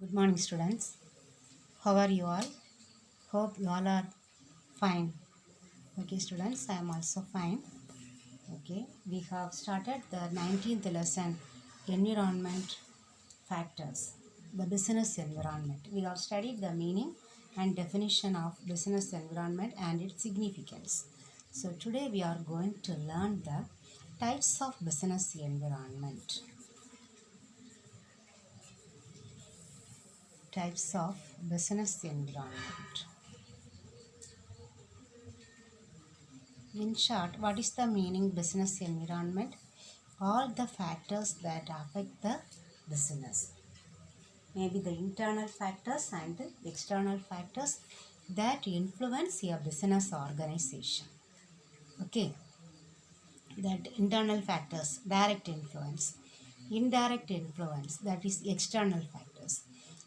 Good morning, students. How are you all? Hope you all are fine. Okay, students, I am also fine. Okay, we have started the 19th lesson, Environment Factors, the business environment. We have studied the meaning and definition of business environment and its significance. So, today we are going to learn the types of business environment. Types of business environment. In short, what is the meaning business environment? All the factors that affect the business. Maybe the internal factors and the external factors that influence your business organization. Okay, that internal factors, direct influence. Indirect influence, that is external factors.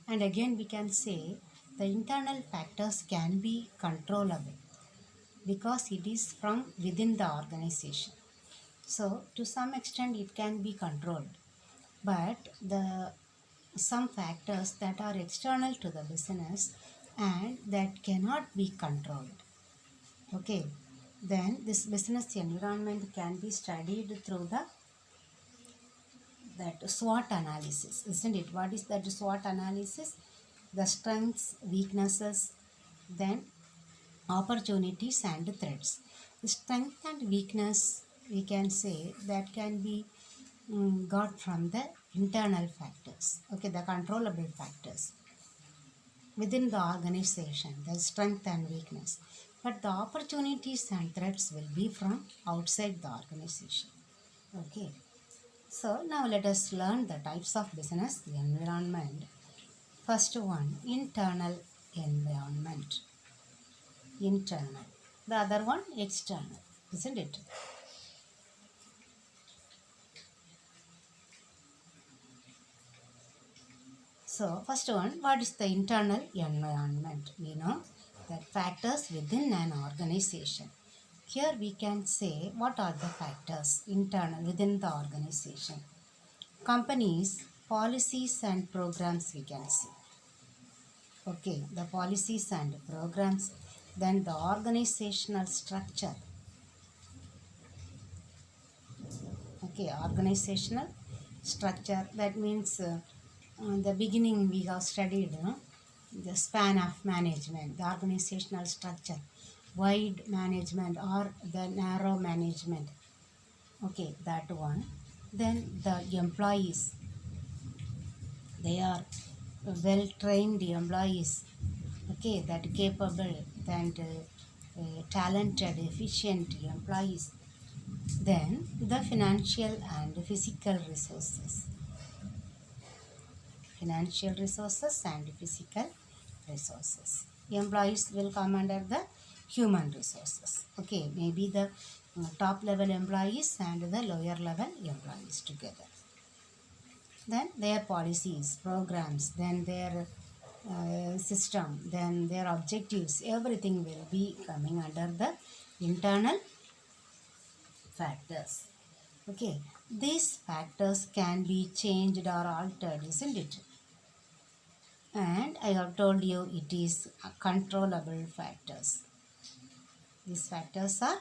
And again we can say the internal factors can be controllable because it is from within the organization. So to some extent it can be controlled, but some factors that are external to the business and that cannot be controlled. Okay, then this business environment can be studied through that SWOT analysis, isn't it? What is that SWOT analysis? The strengths, weaknesses, then opportunities and threats. The strength and weakness, we can say, that can be got from the internal factors, okay, the controllable factors within the organization, the strength and weakness. But the opportunities and threats will be from outside the organization. Okay, so now let us learn the types of business environment. First one, internal environment. Internal. The other one, external, isn't it? So, first one, what is the internal environment? We know that factors within an organization. Here we can say what are the factors internal within the organization. Companies, policies and programs we can see. Okay, the policies and programs. Then the organizational structure. Okay, organizational structure, that means the beginning we have studied the span of management, the organizational structure, wide management or the narrow management. Okay, that one. Then the employees, they are well trained employees, okay, that capable and talented, efficient employees. Then the financial and physical resources. Financial resources and physical resources. Employees will come under the human resources. Okay, maybe the top level employees and the lower level employees together. Then their policies, programs, then their system, then their objectives, everything will be coming under the internal factors. Okay, these factors can be changed or altered, isn't it? And I have told you it is controllable factors. These factors are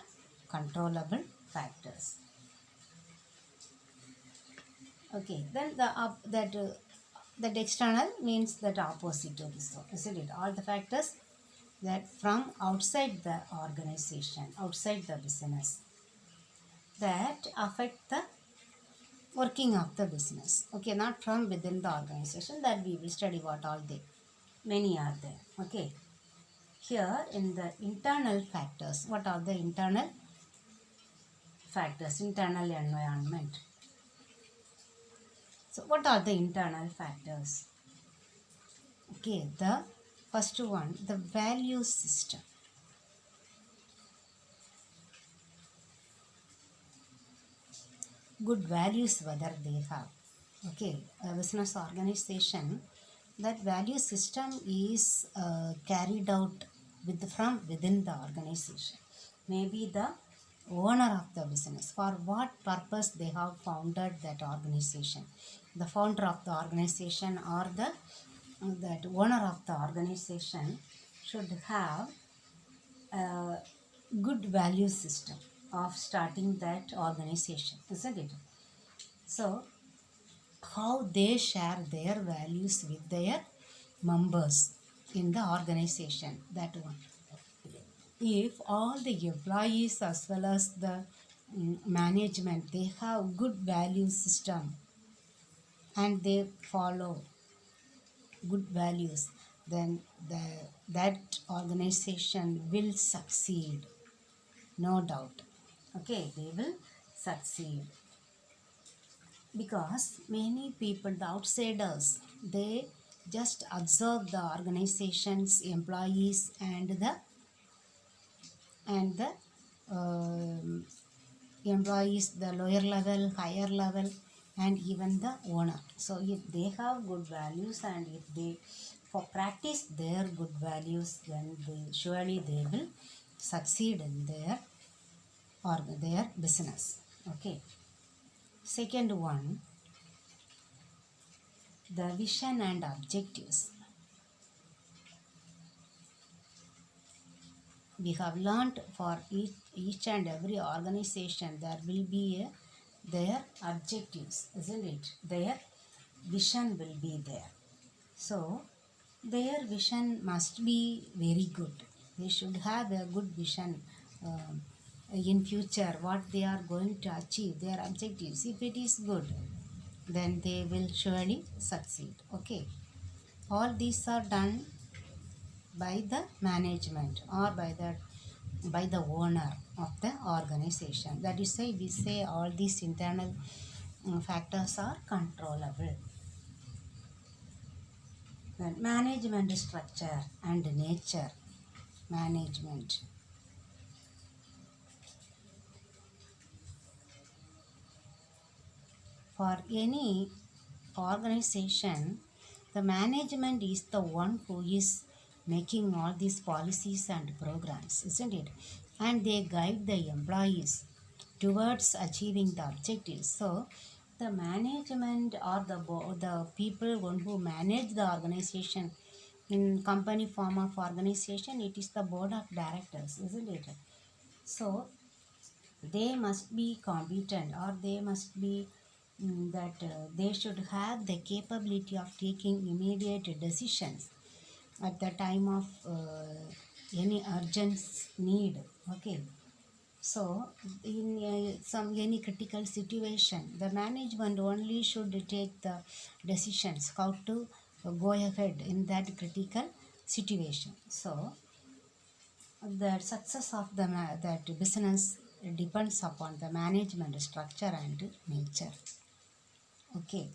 controllable factors. Okay, then that external means that opposite to this one, isn't it? All the factors that from outside the organization, outside the business, that affect the working of the business. Okay, not from within the organization, that we will study what all they, many are there. Okay, here in the internal factors, what are the internal factors, internal environment? So what are the internal factors? Okay, the first one, the value system. Good values whether they have. Okay, a business organization, that value system is carried out from within the organization. Maybe the owner of the business, for what purpose they have founded that organization. The founder of the organization or the that owner of the organization should have a good value system of starting that organization, isn't it? So, how they share their values with their members in the organization, that one. If all the employees as well as the management, they have good value system and they follow good values, then that organization will succeed, no doubt. Okay, they will succeed, because many people, the outsiders, they just observe the organization's employees and the employees, the lower level, higher level, and even the owner. So if they have good values and if they for practice their good values, then surely they will succeed in their business. Okay. Second one, the vision and objectives. We have learnt for each and every organization there will be their objectives, isn't it? Their vision will be there. So their vision must be very good. They should have a good vision in future, what they are going to achieve, their objectives. If it is good, then they will surely succeed. Okay. All these are done by the management or by the owner of the organization. That is why we say all these internal factors are controllable. Then management structure and nature. Management. For any organization, the management is the one who is making all these policies and programs, isn't it? And they guide the employees towards achieving the objectives. So the management or the people who manage the organization in company form of organization, it is the board of directors, isn't it? So they must be competent, or they must be that they should have the capability of taking immediate decisions at the time of any urgent need. Okay. So in any critical situation, the management only should take the decisions how to go ahead in that critical situation. So the success of that business depends upon the management structure and nature. Okay.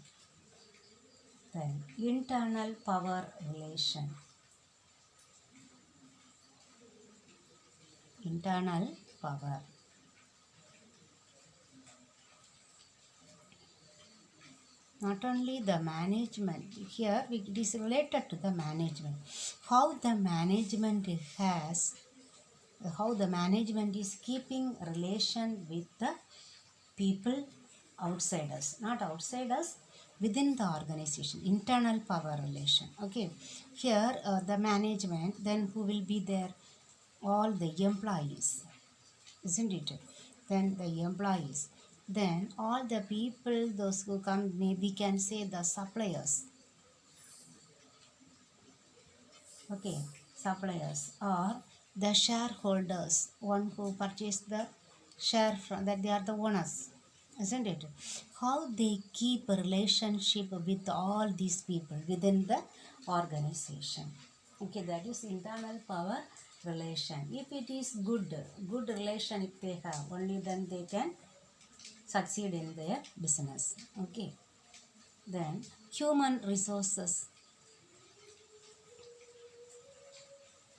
Then internal power relation. Internal power. Not only the management, here it is related to the management. How the management is keeping relation with the people outsiders, not outsiders, within the organization. Internal power relation. Okay. Here the management, then who will be there? All the employees, isn't it? Then the employees. Then all the people, those who come, maybe can say the suppliers. Okay, suppliers, or the shareholders, one who purchased the share from that, they are the owners, isn't it? How they keep a relationship with all these people within the organization. Okay, that is internal power relation. If it is good relation, if they have, only then they can succeed in their business. Okay. Then human resources.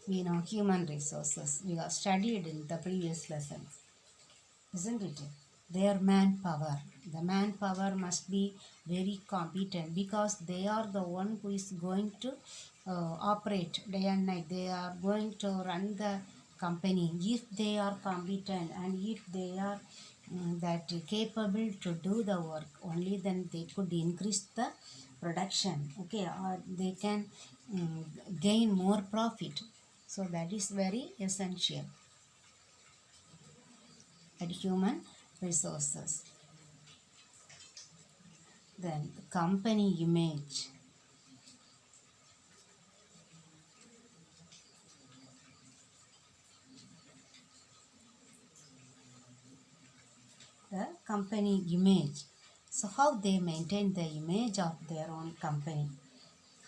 We know human resources. We have studied in the previous lessons, isn't it? Their manpower. The manpower must be very competent, because they are the one who is going to operate day and night. They are going to run the company. If they are competent and if they are that capable to do the work, only then they could increase the production, okay, or they can mm, gain more profit. So that is very essential at human resources. Then company image. The company image. So how they maintain the image of their own company?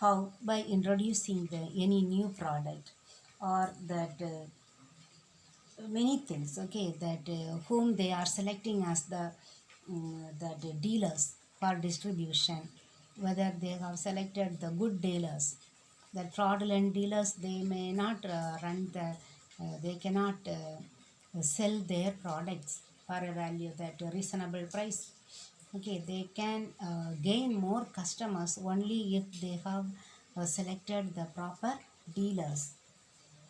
How? By introducing any new product, or that many things, okay, that whom they are selecting as the dealers for distribution, whether they have selected the good dealers. The fraudulent dealers, they may not they cannot sell their products for a value that reasonable price. Okay, they can gain more customers only if they have selected the proper dealers.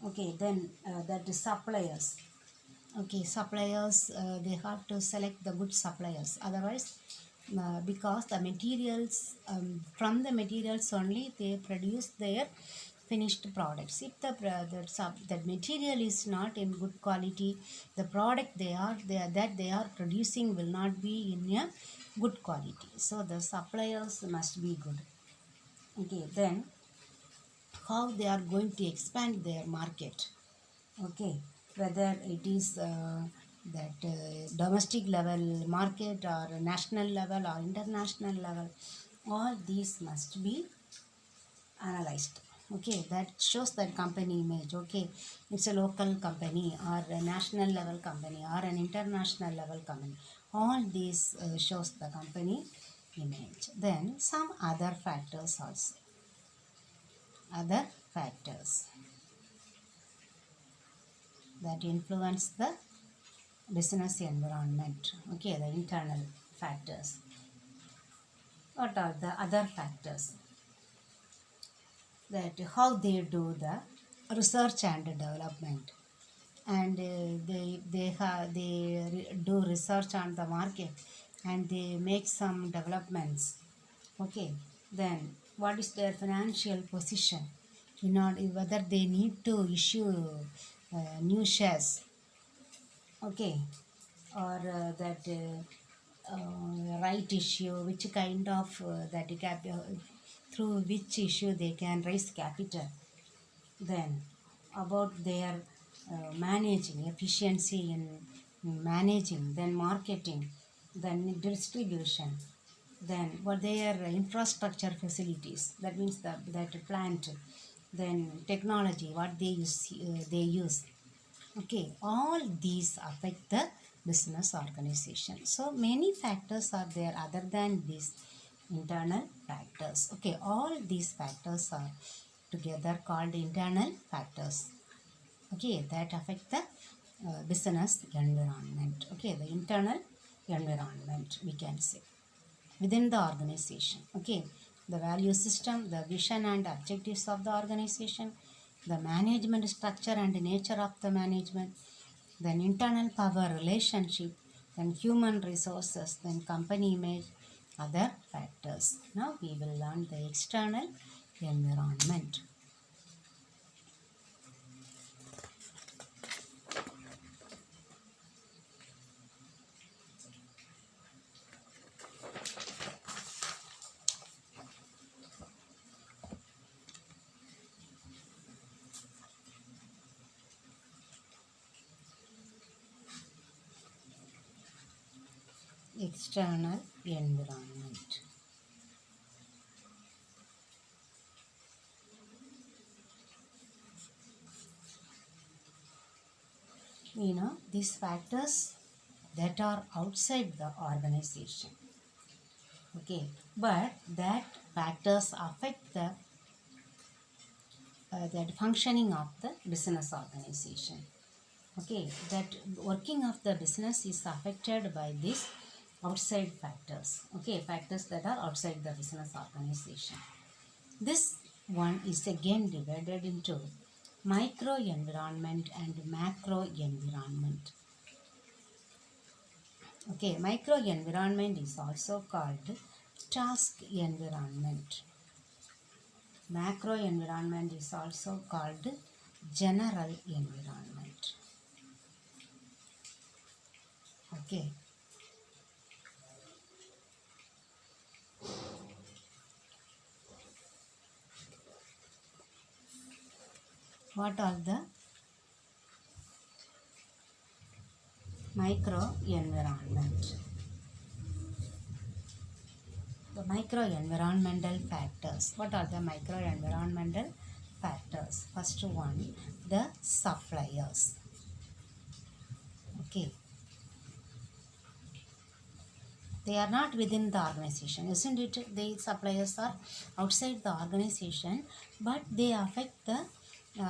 Okay, then that is suppliers. Okay, suppliers, they have to select the good suppliers, otherwise because the materials, from the materials only they produce their finished products. If the material is not in good quality, the product that they are producing will not be in a good quality. So the suppliers must be good. Okay, then how they are going to expand their market. Okay, whether it is that domestic level market, or national level, or international level, all these must be analyzed. Okay, that shows that company image. Okay, it's a local company, or a national level company, or an international level company. All these shows the company image. Then some other factors also. Other factors that influence the business environment. Okay, the internal factors. What are the other factors? That how they do the research and development, and they do research on the market, and they make some developments. Okay, then what is their financial position, in order whether they need to issue new shares. Okay, or that right issue, which kind of through which issue they can raise capital. Then about their managing efficiency in managing, then marketing, then distribution, then what their infrastructure facilities, that means that plant, then technology what they use. Okay, all these affect the business organization. So many factors are there other than these internal factors. Okay, all these factors are together called internal factors. Okay, that affect the business environment. Okay, the internal environment, we can say, within the organization. Okay, the value system, the vision and objectives of the organization, the management structure and nature of the management, then internal power relationship, then human resources, then company image, other factors. Now we will learn the external environment. External environment. We know these factors that are outside the organization. Okay, but that factors affect the that functioning of the business organization. Okay, that working of the business is affected by these outside factors. Okay, factors that are outside the business organization. This one is again divided into micro environment and macro environment. Okay, micro environment is also called task environment. Macro environment is also called general environment. Okay. What are the micro environment? The micro environmental factors. What are the micro environmental factors? First one, the suppliers. Okay. They are not within the organization, isn't it? The suppliers are outside the organization, but they affect the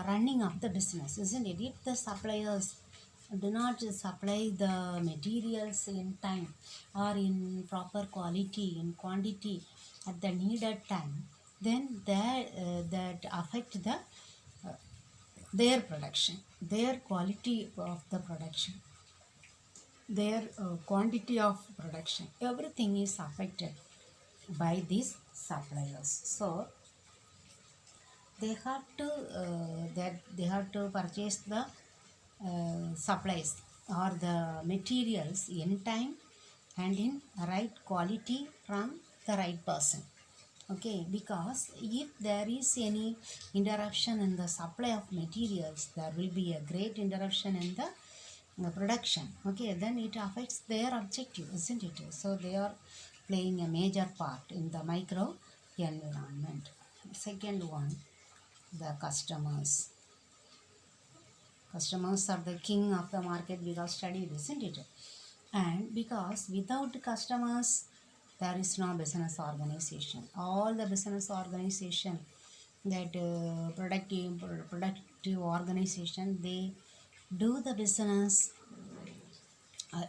running of the business, isn't it? If the suppliers do not supply the materials in time or in proper quality, in quantity at the needed time, then that affect the their production, their quality of the production, their quantity of production, everything is affected by these suppliers. So they have to purchase the supplies or the materials in time and in right quality from the right person. Okay, because if there is any interruption in the supply of materials, there will be a great interruption in the production. Okay, then it affects their objective, isn't it? So they are playing a major part in the micro environment. Second one, the customers. Customers are the king of the market, we have studied, isn't it? And because without customers, there is no business organization. All the business organization, that productive organization, they do the business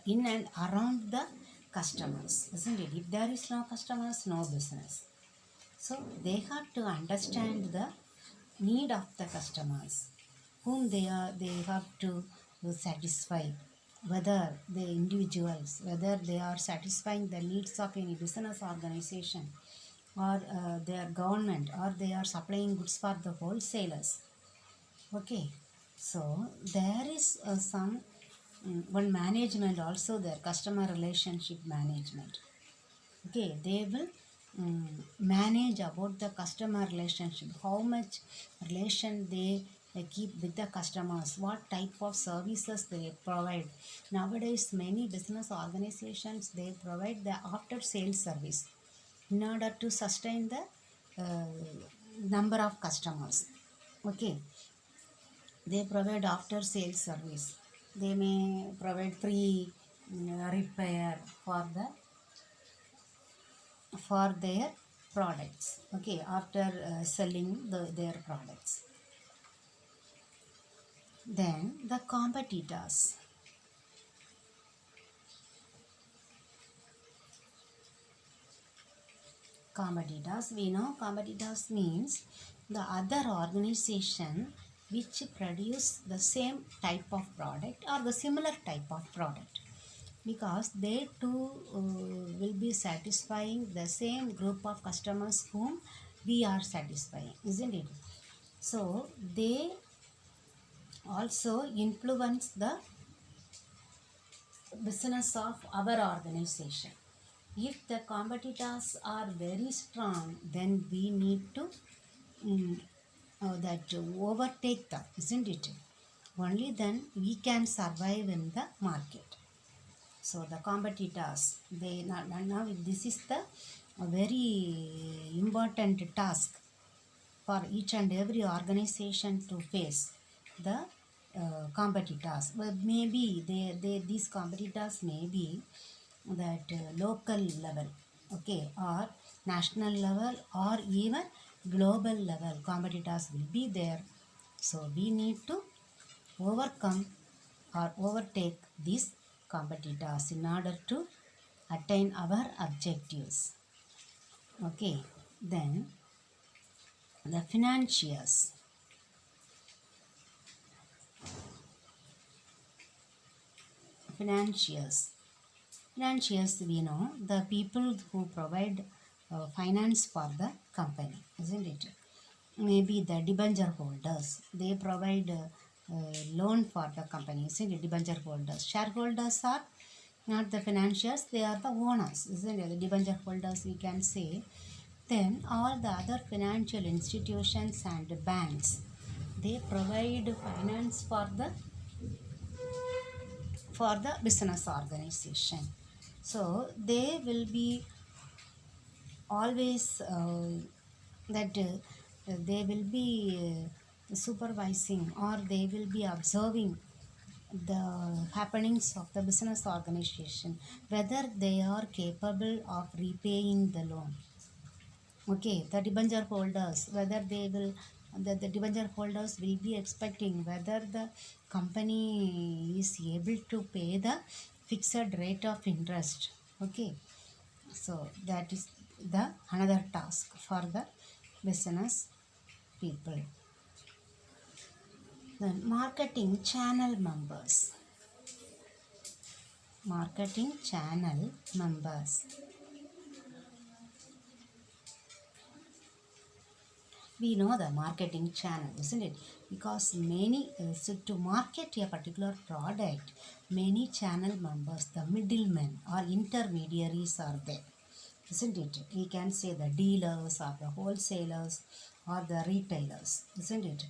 in and around the customers, isn't it? If there is no customers, no business. So they have to understand the need of the customers, whom they have to satisfy, whether the individuals, whether they are satisfying the needs of any business organization or their government, or they are supplying goods for the wholesalers. Okay, so there is one management also there, customer relationship management. Okay, they will manage about the customer relationship, how much relation they keep with the customers, what type of services they provide. Nowadays many business organizations, they provide the after sales service in order to sustain the number of customers. Okay, they provide after sales service. They may provide free repair for their products. Okay, after selling their products. Then the competitors. Competitors, we know competitors means the other organization which produce the same type of product or the similar type of product, because they too will be satisfying the same group of customers whom we are satisfying, isn't it? So they also influence the business of our organization. If the competitors are very strong, then we need to that overtake them, isn't it? Only then we can survive in the market. So the competitors, they now this is the very important task for each and every organization to face the competitors. Well, maybe these competitors may be that local level, okay, or national level, or even global level competitors will be there. So we need to overcome or overtake these competitors in order to attain our objectives. Okay, then the financiers. Financiers, we know the people who provide finance for the company, isn't it? Maybe the debenture holders, they provide loan for the company, isn't it? Debenture holders. Shareholders are not the financiers, they are the owners, isn't it? The debenture holders, we can say. Then all the other financial institutions and banks, they provide finance for the business organization. So they will be always that they will be supervising, or they will be observing the happenings of the business organization, whether they are capable of repaying the loan. Okay, the debenture holders, whether they will, the debenture holders will be expecting whether the company is able to pay the fixed rate of interest. Okay, so that is the another task for the business people. Then marketing channel members. Marketing channel members. We know the marketing channel, isn't it? Because many, so to market a particular product, many channel members, the middlemen or intermediaries are there, isn't it? We can say the dealers or the wholesalers or the retailers, isn't it?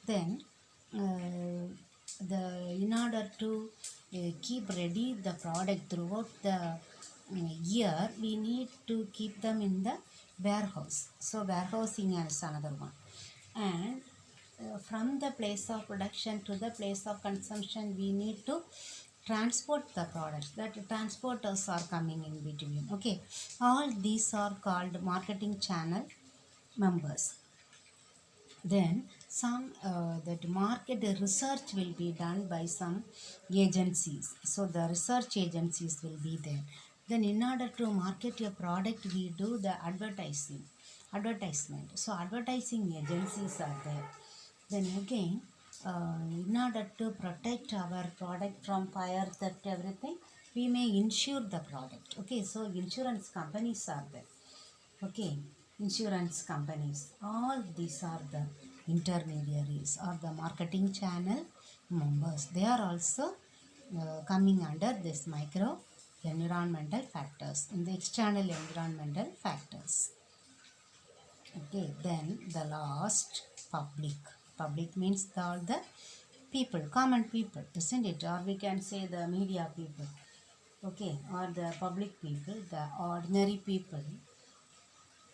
Then in order to keep ready the product throughout the year, we need to keep them in the warehouse. So warehousing is another one. And from the place of production to the place of consumption, we need to transport the products. That transporters are coming in between. Okay, all these are called marketing channel members. Then some that market research will be done by some agencies. So the research agencies will be there. Then in order to market your product, we do the advertisement. So advertising agencies are there. Then again, in order to protect our product from fire, theft, everything, we may insure the product. Okay, so insurance companies are there. Okay, insurance companies, all these are the intermediaries or the marketing channel members. They are also coming under this micro environmental factors in the external environmental factors. Okay, then the last, public. Public means all the people, common people, isn't it? Or we can say the media people. Okay, or the public people, the ordinary people.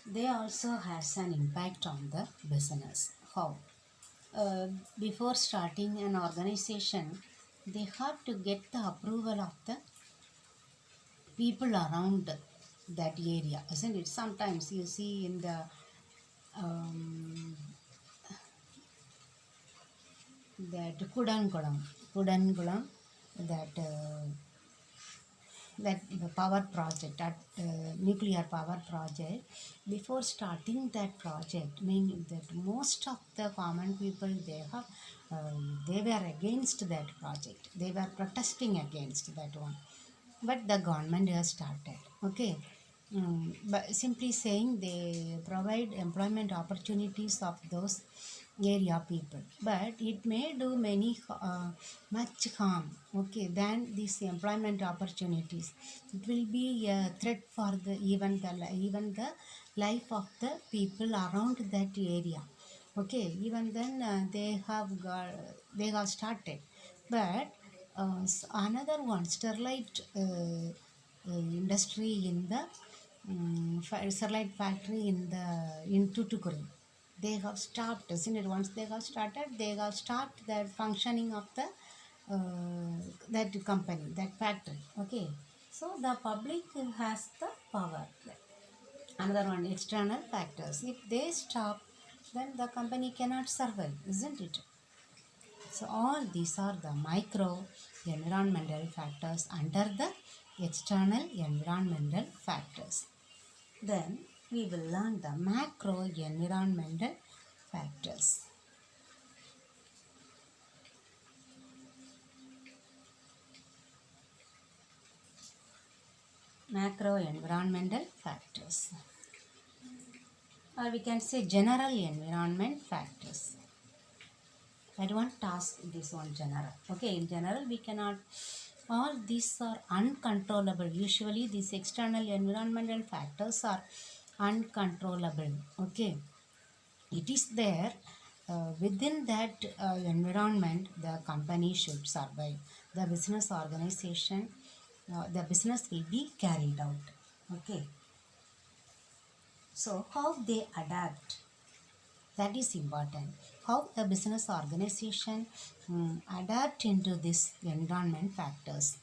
They also has an impact on the business. How? Before starting an organization, they have to get the approval of the people around that area, isn't it? Sometimes you see in the that Kudankulam, that the power project, at nuclear power project, before starting that project, meaning that most of the common people, they were against that project, they were protesting against that one, but the government has started. Okay, but simply saying they provide employment opportunities of those area people, but it may do much harm, okay, than these employment opportunities. It will be a threat for the even the life of the people around that area. Okay, even then they have started, but another one, sterlite industry in the sterlite factory in Tutukuri, they have stopped, isn't it? Once they have started, they have stopped the functioning of the that company, that factory. Okay, so the public has the power. Another one, external factors, if they stop, then the company cannot survive, isn't it? So all these are the micro environmental factors under the external environmental factors. Then we will learn the macro environmental factors. Macro environmental factors. or we can say general environment factors. I don't want to ask this one general. Okay, in general we cannot, all these are uncontrollable. Usually these external environmental factors are uncontrollable. Okay, it is there, within that environment the company should survive, the business organization, the business will be carried out. Okay, so how they adapt, that is important. How a business organization adapt into this environment factors.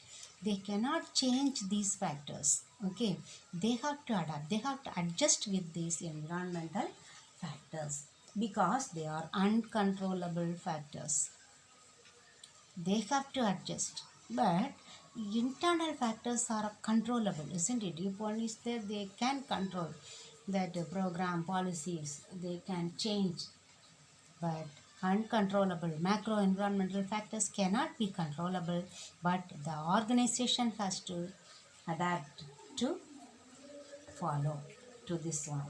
They cannot change these factors. Okay, they have to adapt. They have to adjust with these environmental factors because they are uncontrollable factors. They have to adjust. But internal factors are controllable, isn't it? If one is there, they can control that program policies. They can change, but uncontrollable macro environmental factors cannot be controllable, but the organization has to adapt to follow to this one.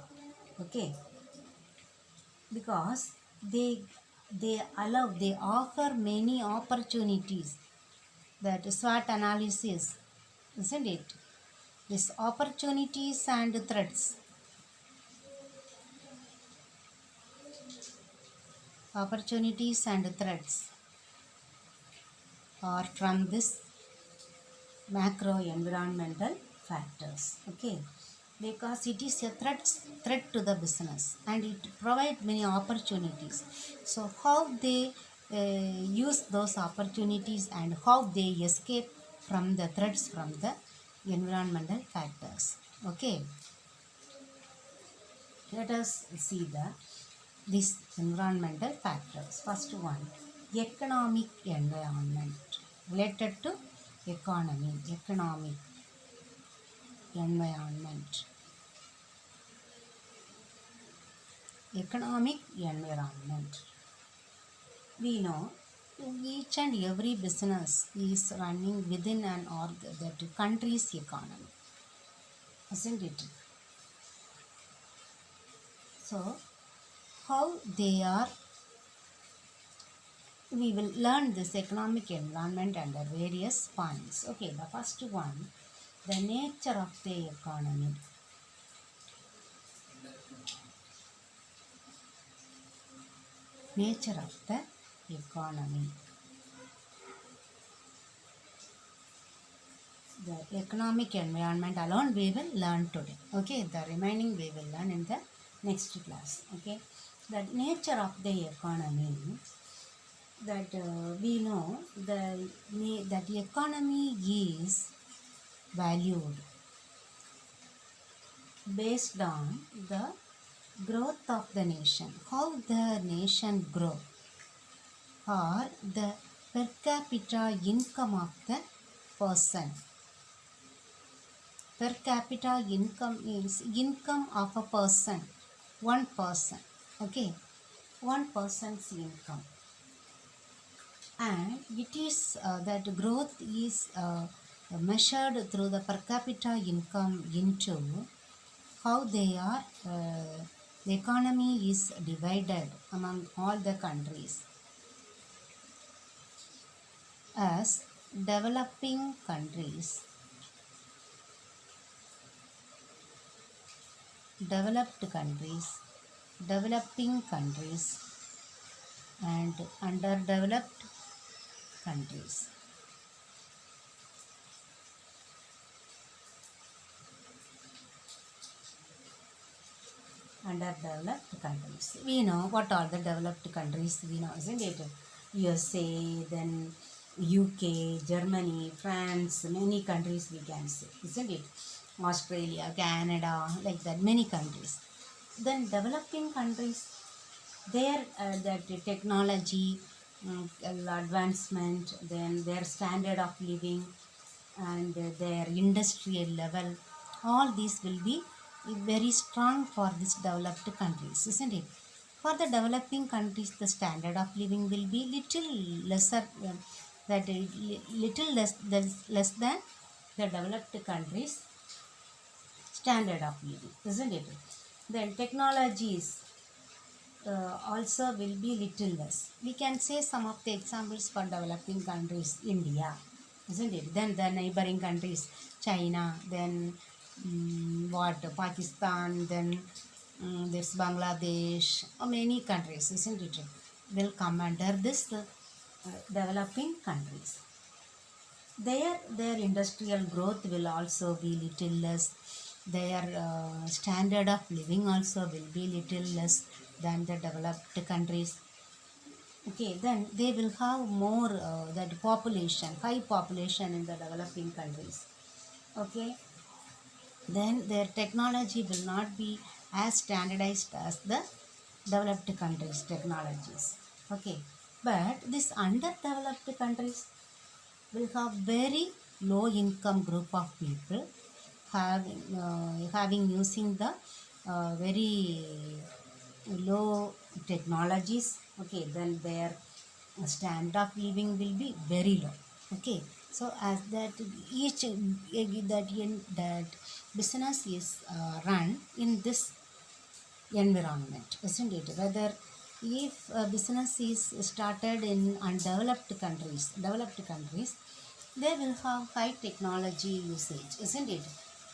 Okay, because they offer many opportunities, that SWOT analysis, isn't it? These opportunities and threats, opportunities and threats are from this macro environmental factors. Okay, because it is a threat to the business and it provides many opportunities. So how they use those opportunities and how they escape from the threats from the environmental factors. Okay, let us see these environmental factors. First one, economic environment, related to economy, economic environment. Economic environment. We know each and every business is running within an that country's economy, isn't it? So how they are, we will learn this economic environment under various points. Okay, the first one, the nature of the economy. Nature of the economy. The economic environment alone we will learn today. Okay, the remaining we will learn in the next class. Okay, the nature of the economy, that we know that the economy is valued based on the growth of the nation, how the nation grow, or the per capita income of the person. Per capita income means income of a person, one person. Okay, one person's income, and it is that growth is measured through the per capita income into how they are the economy is divided among all the countries as developing countries, developed countries, developing countries, and underdeveloped countries. Underdeveloped countries. We know what are the developed countries. We know, isn't it? USA, then UK, Germany, France, many countries we can say, isn't it? Australia, Canada, like that, many countries. Then developing countries, their that technology advancement, then their standard of living and their industrial level, all these will be very strong for these developed countries, isn't it? For the developing countries, the standard of living will be little lesser, little less than the developed countries standard of living, isn't it? Then technologies also will be little less. We can say some of the examples for developing countries. India, isn't it? Then the neighboring countries, China, then Pakistan, then this Bangladesh, or many countries, isn't it, will come under this developing countries. Their industrial growth will also be little less. Their standard of living also will be little less than the developed countries. Okay, then they will have more that population, high population in the developing countries. Okay, then their technology will not be as standardized as the developed countries technologies. Okay, but this underdeveloped countries will have very low income group of people having using the very low technologies. Okay, then their standard of living will be very low. Okay, so as that each that business is run in this environment, isn't it? Whether if a business is started in developed countries, they will have high technology usage, isn't it?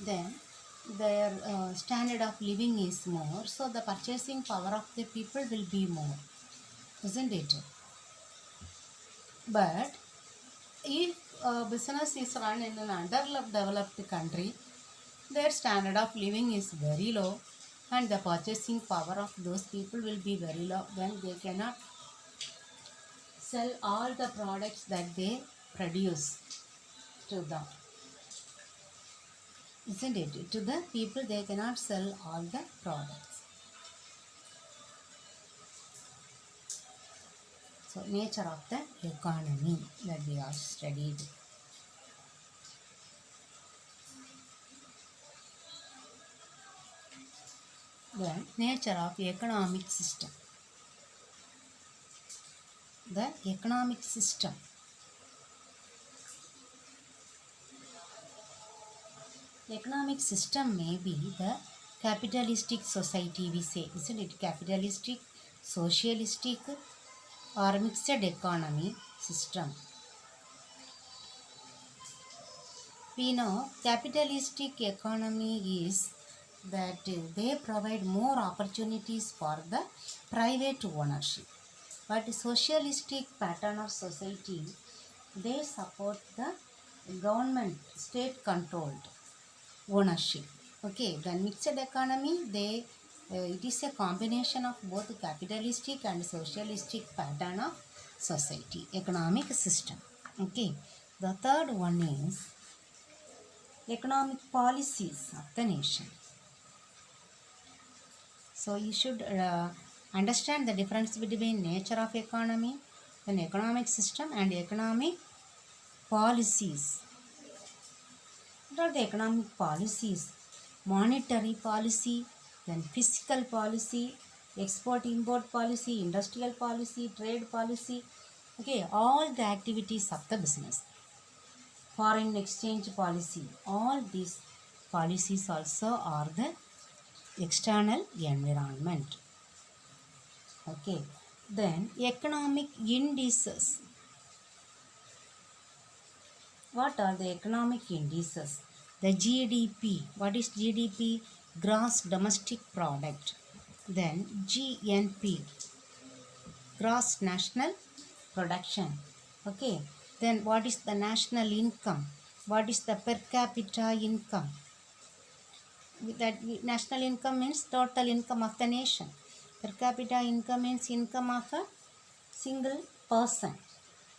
Then their standard of living is more, so the purchasing power of the people will be more, isn't it? But if a business is run in an underdeveloped country, their standard of living is very low and the purchasing power of those people will be very low. Then they cannot sell all the products that they produce to them, isn't it? To the people, they cannot sell all the products. So nature of the economy that we have studied. Then nature of economic system. The economic system. Economic system may be the capitalistic society, we say, isn't it? Capitalistic, socialistic, or mixed economy system. We know capitalistic economy is that they provide more opportunities for the private ownership. But socialistic pattern of society, they support the government, state controlled ownership. Okay, the mixed economy, it is a combination of both capitalistic and socialistic pattern of society, economic system. Okay, the third one is economic policies of the nation. So you should understand the difference between nature of economy, then economic system, and economic policies. What are the economic policies? Monetary policy, then fiscal policy, export-import policy, industrial policy, trade policy. Okay, all the activities of the business. Foreign exchange policy. All these policies also are the external environment. Okay, then economic indices. What are the economic indices? The GDP. What is GDP? Gross Domestic Product. Then GNP. Gross National Production. Okay. Then what is the national income? What is the per capita income? That national income means total income of the nation. Per capita income means income of a single person.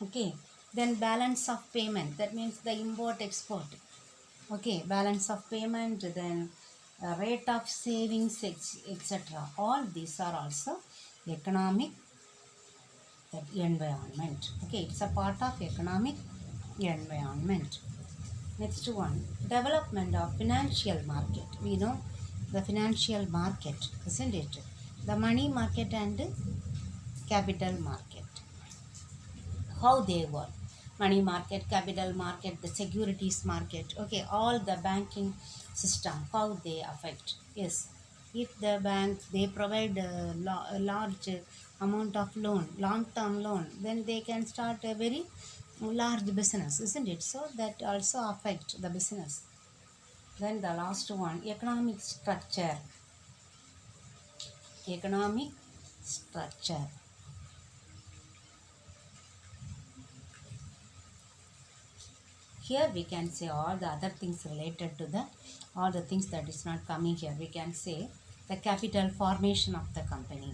Okay. Then balance of payment, that means the import export. Okay, balance of payment, then rate of savings, etc. All these are also economic environment. Okay, it's a part of economic environment. Next one, development of financial market. We know the financial market, isn't it? The money market and capital market. How they work. Money market, capital market, the securities market. Okay, all the banking system, how they affect. Yes. If the bank they provide a large amount of loan, long-term loan, then they can start a very large business, isn't it? So that also affect the business. Then the last one, economic structure. Economic structure. Here we can say all the other things related to the, all the things that is not coming here. We can say the capital formation of the company.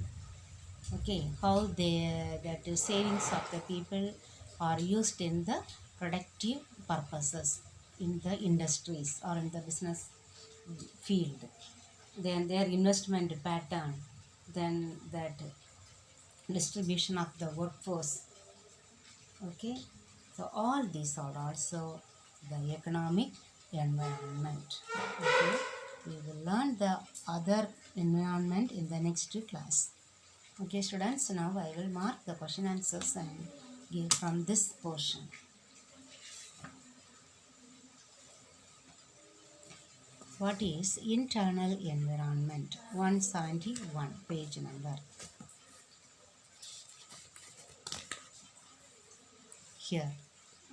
Okay, how they, that the savings of the people are used in the productive purposes in the industries or in the business field. Then their investment pattern, then that distribution of the workforce. Okay, so all these are also the economic environment. Okay, we will learn the other environment in the next class. Okay students, now I will mark the question answers and give from this portion. What is internal environment? 171 page number. Here,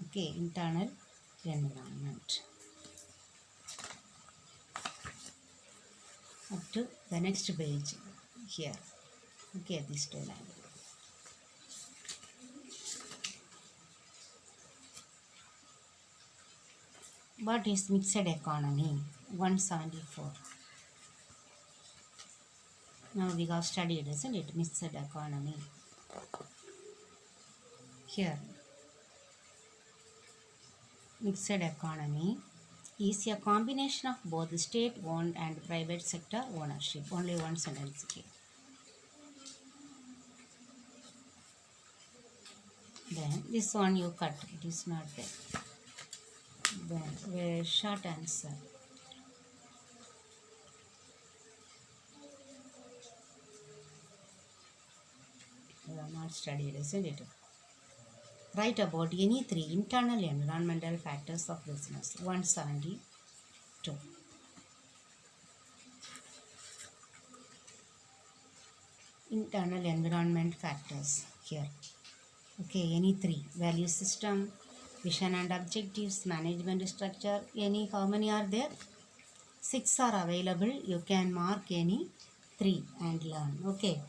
okay, internal environment. Up to the next page here. Okay, this two line. What is mixed economy? 174. Now we have studied, isn't it? Mixed economy. Here, mixed economy is a combination of both state-owned and private sector ownership. Only one sentence here. Then this one you cut, it is not there. Then very short answer. You have not studied, isn't it? Write about any three internal environmental factors of business. 172. Internal environment factors here. Okay, any three. Value system, vision and objectives, management structure. Any, how many are there? 6 are available. You can mark any 3 and learn. Okay.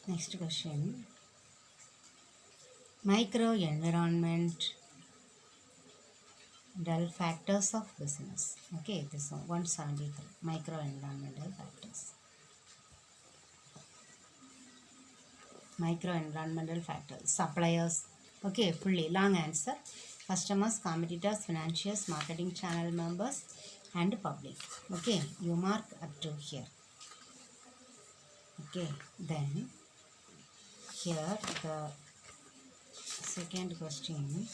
Next question. Micro environment factors of business. Okay, this one 173. Micro environmental factors. Micro environmental factors. Suppliers. Okay, fully long answer. Customers, competitors, financiers, marketing channel members, and public. Okay, you mark up to here. Okay, then here the second question.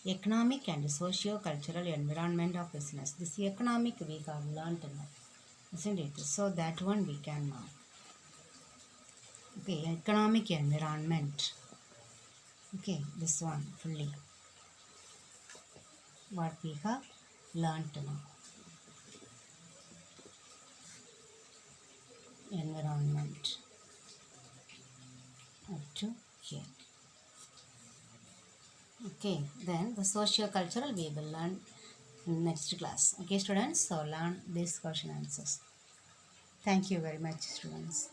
Economic and socio-cultural environment of business. This economic we have learned now, isn't it? So that one we can mark. Okay, economic environment. Okay, this one fully. What we have learned now. Environment. Up to here. Okay, then the socio-cultural we will learn in next class. Okay, students, so learn these question answers. Thank you very much, students.